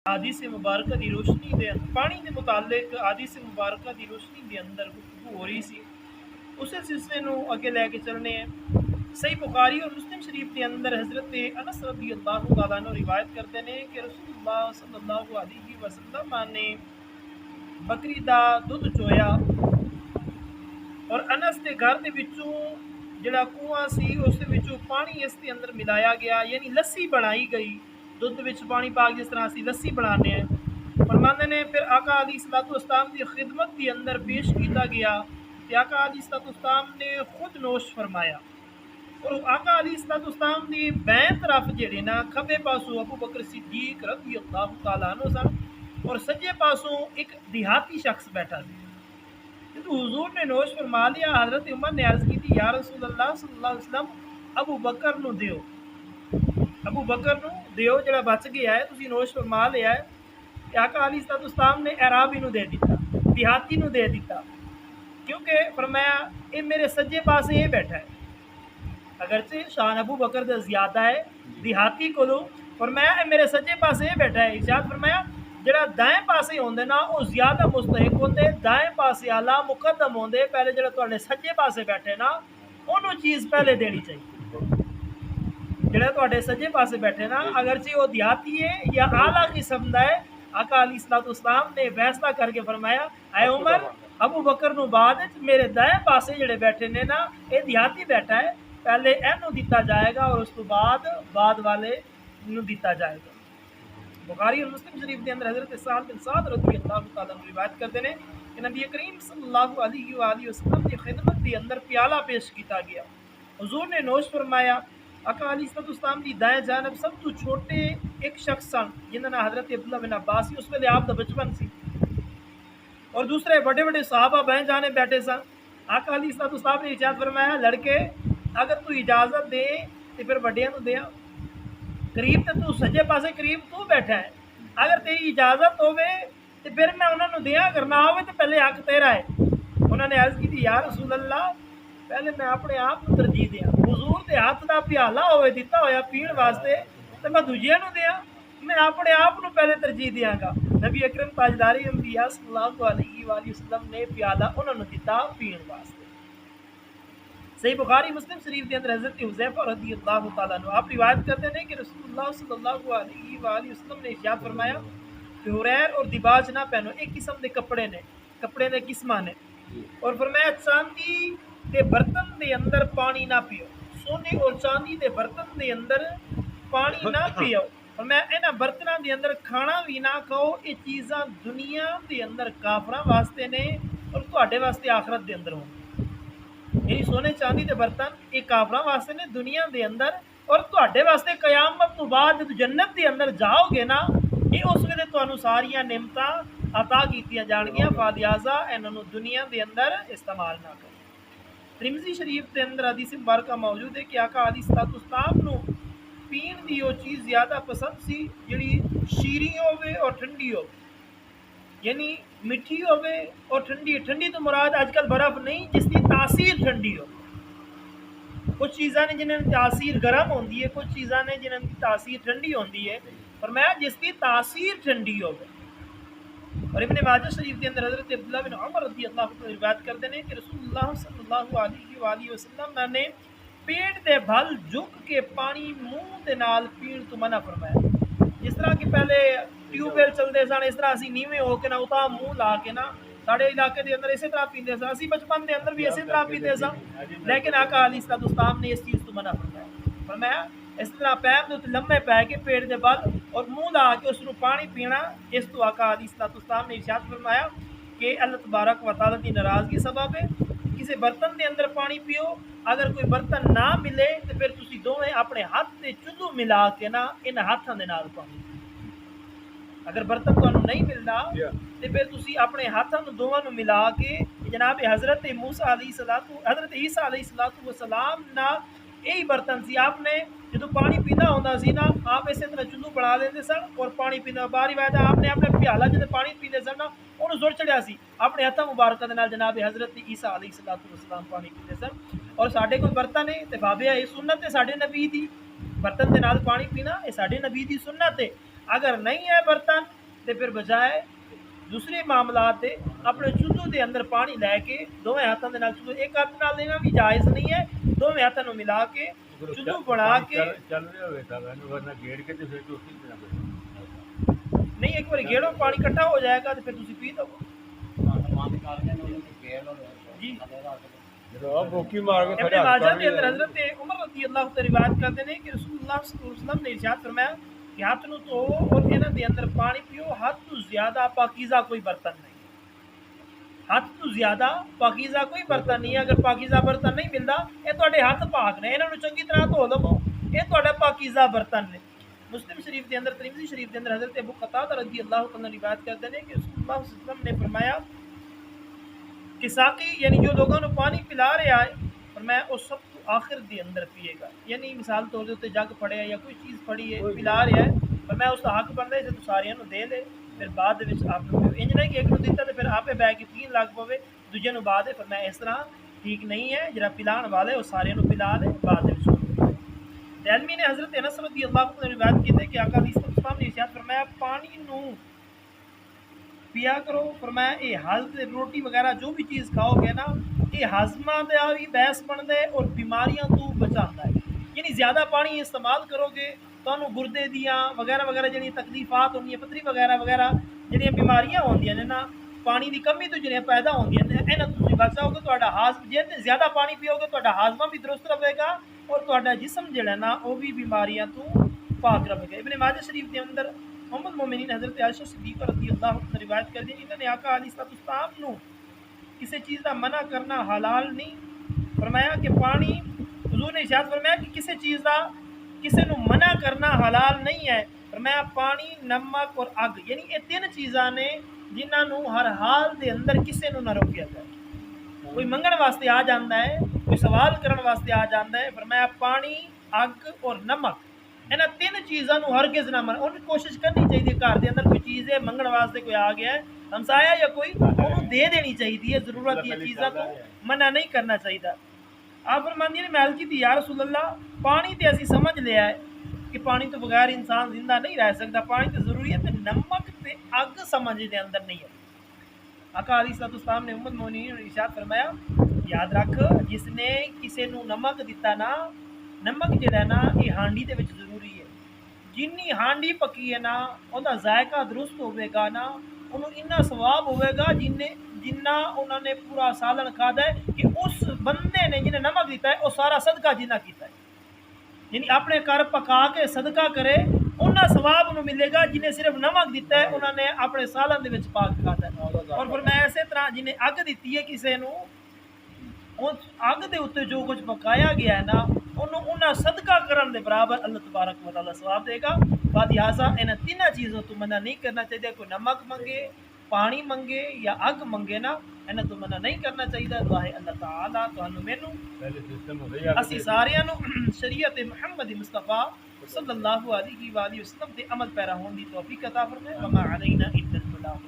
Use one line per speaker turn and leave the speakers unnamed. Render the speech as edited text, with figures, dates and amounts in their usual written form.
حدیث مبارکہ دی روشنی دے پانی دے متعلق حدیث مبارکہ دی روشنی دے اندر گفتگو ہو رہی سی، اسے سلسلے نو اگے لے کے چلنے ہیں۔ صحیح بخاری اور مسلم شریف کے اندر حضرت انس رضی اللہ تعالیٰ عنہ روایت کرتے ہیں کہ رسول اللہ صلی اللہ علیہ وسلم نے بکری دا دودھ چویا اور انس دے گھر دے وچوں جڑا کنواں سی اس دے وچوں پانی اس دے اندر ملایا گیا، یعنی لسی بنائی گئی۔ دودھ وچ پانی پا کے جس طرح اسی لسی بنانے ہیں، فرماندے نے پھر آقا علیہ الصلوۃ والسلام دی خدمت دی اندر پیش کیتا گیا کہ آقا علیہ الصلوۃ والسلام نے خود نوش فرمایا، اور آقا علیہ الصلوۃ والسلام دی بائیں طرف جڑے نا کھبے پاسوں ابو بکر صدیق رضی اللہ تعالیٰ عنہ سن اور سجے پاسوں ایک دیہاتی شخص بیٹھا سی۔ جب حضور نے نوش فرما لیا، حضرت عمر نے عرض کی تھی یا رسول اللہ صلی اللہ علیہ وسلم ابو بکر نو دیو، ابو بکر نو دیو جڑا بچ گیا ہے، تسی نوش فرما لیا ہے۔ کہ آقا علیہ الصلوۃ والسلام نے اعرابی نو دے دیتا، دیہاتی نو دے دیتا، کیونکہ فرمایا اے میرے سجے پاسے یہ بیٹھا ہے، اگرچہ شان ابو بکر دا زیادہ ہے دیہاتی کولو، فرمایا اے میرے سجے پاسے یہ بیٹھا ہے۔ ارشاد فرمایا جڑا دائیں پاسے ہوندے نا وہ زیادہ مستحق ہوندے، دائیں پاسے اعلیٰ مقدم ہوندے، پہلے جڑا تواڈے سجے پاسے بیٹھے نا انہوں چیز پہلے دینی چاہیے۔ جڑا تواڈے سجے پاسے بیٹھے نا اگرچہ وہ دیہاتی ہے یا اعلیٰ قسم دا ہے، آقا علیہ الصلوۃ والسلام نے فیصلہ کر کے فرمایا اے عمر ابو بکر نو بعد میرے دائیں پاسے جڑے بیٹھے نے نا یہ دیہاتی بیٹھا ہے، پہلے اینو دیتا جائے گا اور اس تو بعد والے نو دیتا جائے گا۔ بخاری اور مسلم شریف کے اندر حضرت سعد بن سعد رضی اللہ تعالیٰ عنہ روایت کرتے ہیں کہ نبی کریم صلی اللہ علیہ وآلہ وسلم کی خدمت کے اندر پیالہ پیش کیتا گیا، حضور نے نوش فرمایا۔ آقا علیہ الصلوۃ والسلام کی دائیں جانب سب تو چھوٹے ایک شخص سن جنہاں نے حضرت عبداللہ بن عباس اس ویلے آپ دا بچپن سی، اور دوسرے بڑے بڑے صحابہ بائیں جانے بیٹھے سن۔ آقا علیہ الصلوۃ والسلام نے ارشاد فرمایا لڑکے اگر تو اجازت دے تو پھر وڈیاں نو دیاں، قریب تے تو سجے پاسے قریب تو بیٹھا ہے، اگر تیری اجازت ہوے تو پھر میں انہوں نے دیاں، اگر نہ ہوے تو پہلے حق تیرا ہے۔ انہوں نے عرض کی تھی یا رسول اللہ پہلے میں اپنے آپ کو ترجیح دیاں، حضور دے ہاتھ دا پیالہ ہوئے دیتا ہویا پین واسطے تو میں دوجیاں نو دیاں، میں اپنے آپ نو پہلے ترجیح دیاں گا۔ نبی اکرم تاجداری انبیاء صلی اللہ علیہ وآلہ وسلم نے پیالہ انہوں نے دیتا پین واسطے۔ صحیح بخاری مسلم شریف کے اندر حضرت حذیفہ رضی اللہ تعالیٰ عنہ آپ روایت کرتے ہیں کہ رسول اللہ صلی اللہ علیہ وآلہ وسلم نے ارشاد فرمایا کہ حریر اور دباج نہ پہنو، ایک قسم دے کپڑے نے قسمہ نے، اور فرمایا چاندی دے برتن دے اندر پانی نہ پیو، سونے اور چاندی دے برتن دے اندر پانی نہ پیو، فرمایا انہاں برتناں دے اندر کھانا بھی نہ کھاؤ، یہ چیزاں دنیا دے اندر کافراں واسطے نے اور تواڈے واسطے آخرت دے اندر ہوں، یعنی سونے چاندی دے برتن یہ کافراں واسطے نے دنیا دے اندر، اور تواڈے واسطے قیامت تو بعد جنت دے اندر جاؤ گے نا یہ اس ویلے تانوں ساریاں نعمتاں عطا کیتیاں جان گیاں، فلہذا انہاں نوں دنیا دے اندر استعمال نہ کرو۔ ترمذی شریف کے اندر حدیث مبارکہ موجود ہے کہ آقا علیہ الصلوۃ والسلام نو پین دی وہ چیز زیادہ پسند سی جڑی شیریں ہوے اور ٹھنڈی ہو، یعنی میٹھی ہوے اور ٹھنڈی، ٹھنڈی تو مراد اج کل برف نہیں جس کی تاثیر ٹھنڈی ہو، کچھ چیزاں نے جنہاں کی تاثیر گرم ہوندی ہے، کچھ چیزاں نے جنہاں کی تاثیر ٹھنڈی ہوندی ہے، فرمایا جس کی تاثیر ٹھنڈی ہوے۔ اور ابن ماجہ شریف کے اندر حضرت عبداللہ بن عمر رضی اللہ عنہ روایت کرتے ہیں کہ رسول اللہ صلی اللہ علیہ وآلہ وسلم نے پیٹ دے بھل جھک کے پانی منہ دے نال پین تو منع فرمایا، جس طرح کہ پہلے ٹیوب ویل چلتے سن اس طرح اسی نیویں ہو کے نہ اتا منہ لا کے نا ساڑے علاقے دے اندر اسی طرح پیندے سن، اسی بچپن دے اندر بھی اسی طرح پیندے سن، لیکن آقا علیہ الصلوۃ والسلام نے اس چیز تو منع فرمایا اس طرح پیر دے لمبے پے کے پیٹ دے بل اور منہ لا کے اس نو پانی پینا، اس تو آقا علیہ الصلوۃ والسلام نے ارشاد فرمایا کہ اللہ تبارک و تعالیٰ کی ناراضگی سبب ہے، کسی برتن دے اندر پانی پیو، اگر کوئی برتن نہ ملے تو پھر تسی دوویں اپنے ہاتھ تے چدو ملا کے نا ان ہاتھاں دے نال پانی، اگر برتن تانوں نہیں ملدا تو پھر تسی اپنے ہاتھاں نو دوواں نو ملا کے جناب حضرت موسیٰ علیہ السلام حضرت عیسیٰ علیہ السلام نا یہی برتن سی، آپ نے جدو پانی پینا ہوندا سی نا آپ اسی طرح چلو بنا لیندے سن اور پانی پینا، باری روایت آپ نے اپنے پیالہ جدے پانی پیندے سن نا انہوں زور چڑھیا سی، اپنے ہاتھاں مبارکہ دے نال جناب حضرت عیسیٰ علیہ السلام پانی پیندے سن، اور ساڈے کوئی برتن ہے تے بھابیا یہ سنت ہے ساڈے نبی دی، برتن دے نال پانی پینا یہ ساڈے نبی دی سنت ہے، اگر نہیں ہے برتن تے پھر بجائے دوسرے معاملات دے اپنے چدو دے اندر پانی لے کے دوویں ہاتھوں دے نال چدو ایک ہاتھ نال لینا بھی جائز نہیں ہے، دوویں ہاتھوں نوں ملا کے چدو بنا کے
چل رہا ہوئے تھا ورنہ گیڑ کے تو پھر تو اسی طرح
نہیں ایک بار گیڑو پانی اکٹھا ہو جائے گا تو پھر تسی پی دو جی
بوکی مار کے
ابن ماجہ کے اندر حضرت عمر رضی اللہ عنہ روایت کرتے ہیں کہ رسول اللہ صلی اللہ علیہ وسلم نے ارشاد فرمایا کہ ہاتھ نو تو اور انہاں دے اندر پانی پیو، حد تو زیادہ پاکیزہ کوئی برتن نہیں، حد تو زیادہ پاکیزہ کوئی برتن نہیں ہے۔ اگر پاکیزہ برتن نہیں ملتا یہ تواڈے ہاتھ پاک نے، انہاں نو چنگی طرح دھو لو، یہ تواڈا پاکیزہ برتن نے۔ مسلم شریف کے اندر، ترمذی شریف کے اندر حضرت ابو قتادہ رضی اللہ عنہ روایت کرتے ہیں کہ رسول اللہ صلی اللہ علیہ وسلم نے فرمایا کہ ساقی یعنی جو لوگوں نے پانی پلا رہا ہے فرمایا وہ سب تو آخر دے اندر پیے گا، یعنی مثال طور دے تے جگ پڑے یا کوئی چیز پڑی ہے پلا رہا ہے فرمایا اس کا حق بنتا ہے تو سارے نو دے لے، پھر بعد وچ آپ نو انج نہیں کہ ایک نو دیتا تے پھر آپے بہ کے پین لگ پوے دوجے نو بعد فرمایا اس طرح ٹھیک نہیں ہے، جڑا پلان والے وہ سارے نو پلا لے بعد وچ۔ دہلوی نے حضرت انس رضی اللہ عنہ روایت کی کہ آقا علیہ السلام نے ارشاد فرمایا پانی نو پیا کرو، فرمایا یہ حالت روٹی وغیرہ جو بھی چیز کھاؤ گے نا یہ ہاضمہ دا بھی باعث بنتا ہے اور بیماریاں تو بچاتا ہے، یعنی زیادہ پانی استعمال کرو گے تو گردے دیاں وغیرہ وغیرہ جڑی تکلیفات ہونی ہیں، پتھری وغیرہ وغیرہ جڑی بیماریاں ہوندیاں نے نا پانی دی کمی تو جڑی پیدا ہوندیاں نے انہاں تو بچاؤ گے، تہاڈا ہاضمہ جے زیادہ پانی پیو گے تہاڈا ہاضمہ بھی درست رہے گا اور تہاڈا جسم جڑا نا وہ بھی بیماریاں تو پاک رہے گا۔ ابن ماجہ شریف کے اندر ام المومنین حضرت عائشہ صدیقہ رضی اللہ عنہ روایت کر دی انہوں نے آقا علیہ السلام نو کسی چیز کا منع کرنا حلال نہیں، فرمایا کہ پانی حضور نے ارشاد فرمایا کہ کسی چیز کا کسی نو منع کرنا حلال نہیں ہے، فرمایا پانی، نمک اور اگ، یعنی یہ تین چیزاں نے جنہاں نو ہر حال دے اندر کسی نو نہ روکیا جائے۔ کوئی منگن واسطے آ جاندہ ہے، کوئی سوال کرن واسطے آ جاندہ ہے، فرمایا پانی، اگ اور نمک، انہاں تین چیزاں نو ہرگز نہ من، انہوں کوشش کرنی چاہیے گھر دے اندر کوئی چیز ہے منگن واسطے کوئی آ گیا ہے ہمسایا یا کوئی انہوں دے دینی چاہیے، ضرورت یہ چیزاں تو منع نہیں کرنا چاہیے۔ آپ فرماندی نے میں عرض کی تھی یا رسول اللہ پانی تے اسی سمجھ لیا ہے کہ پانی تو بغیر انسان زندہ نہیں رہ سکتا، پانی تو ضروری ہے، تے نمک تے اگ سمجھ دے اندر نہیں ہے۔ آقا علیہ السلام نے امت مومنین نے ارشاد فرمایا یاد رکھ جس نے کسی نو نمک دیتا نا، نمک جڑا نا یہ ہانڈی دے وچ ضروری ہے، جنی ہانڈی پکی ہے نا اوندا ذائقہ درست ہوے گا نا انہوں اتنا ثواب ہوے گا جنہ انہوں نے پورا سالن کھادا ہے کہ اس بندے نے جنہیں نمک دیتا ہے وہ سارا صدقہ جنہ کیتا ہے، یعنی اپنے گھر پکا کے صدقہ کرے انہاں ثواب انہوں ملے گا جنہیں صرف نمک دیتا ہے انہوں نے اپنے سالن دے وچ پاک کھاتا ہے۔ اور فرمایا اسی طرح جنہیں اگ دیتی ہے کسی نو اگ دے اوتے جو کچھ پکایا گیا ہے نا انہاں صدقہ کرن دے برابر اللہ تبارک و تعالی ثواب دے گا۔ لہٰذا انہاں تینوں چیزوں تو منع نہیں کرنا چاہیے، کوئی نمک منگے، پانی منگے یا اگ منگے نا انہاں تو منع نہیں کرنا چاہیے۔ دعا ہے اللہ تعالیٰ تانوں مینوں اسی ساریاں نو شریعت محمد مصطفیٰ صلی اللہ علیہ وآلہ وسلم دے عمل پیرا ہون دی توفیق عطا فرمائے۔ وما علینا الا البلاغ۔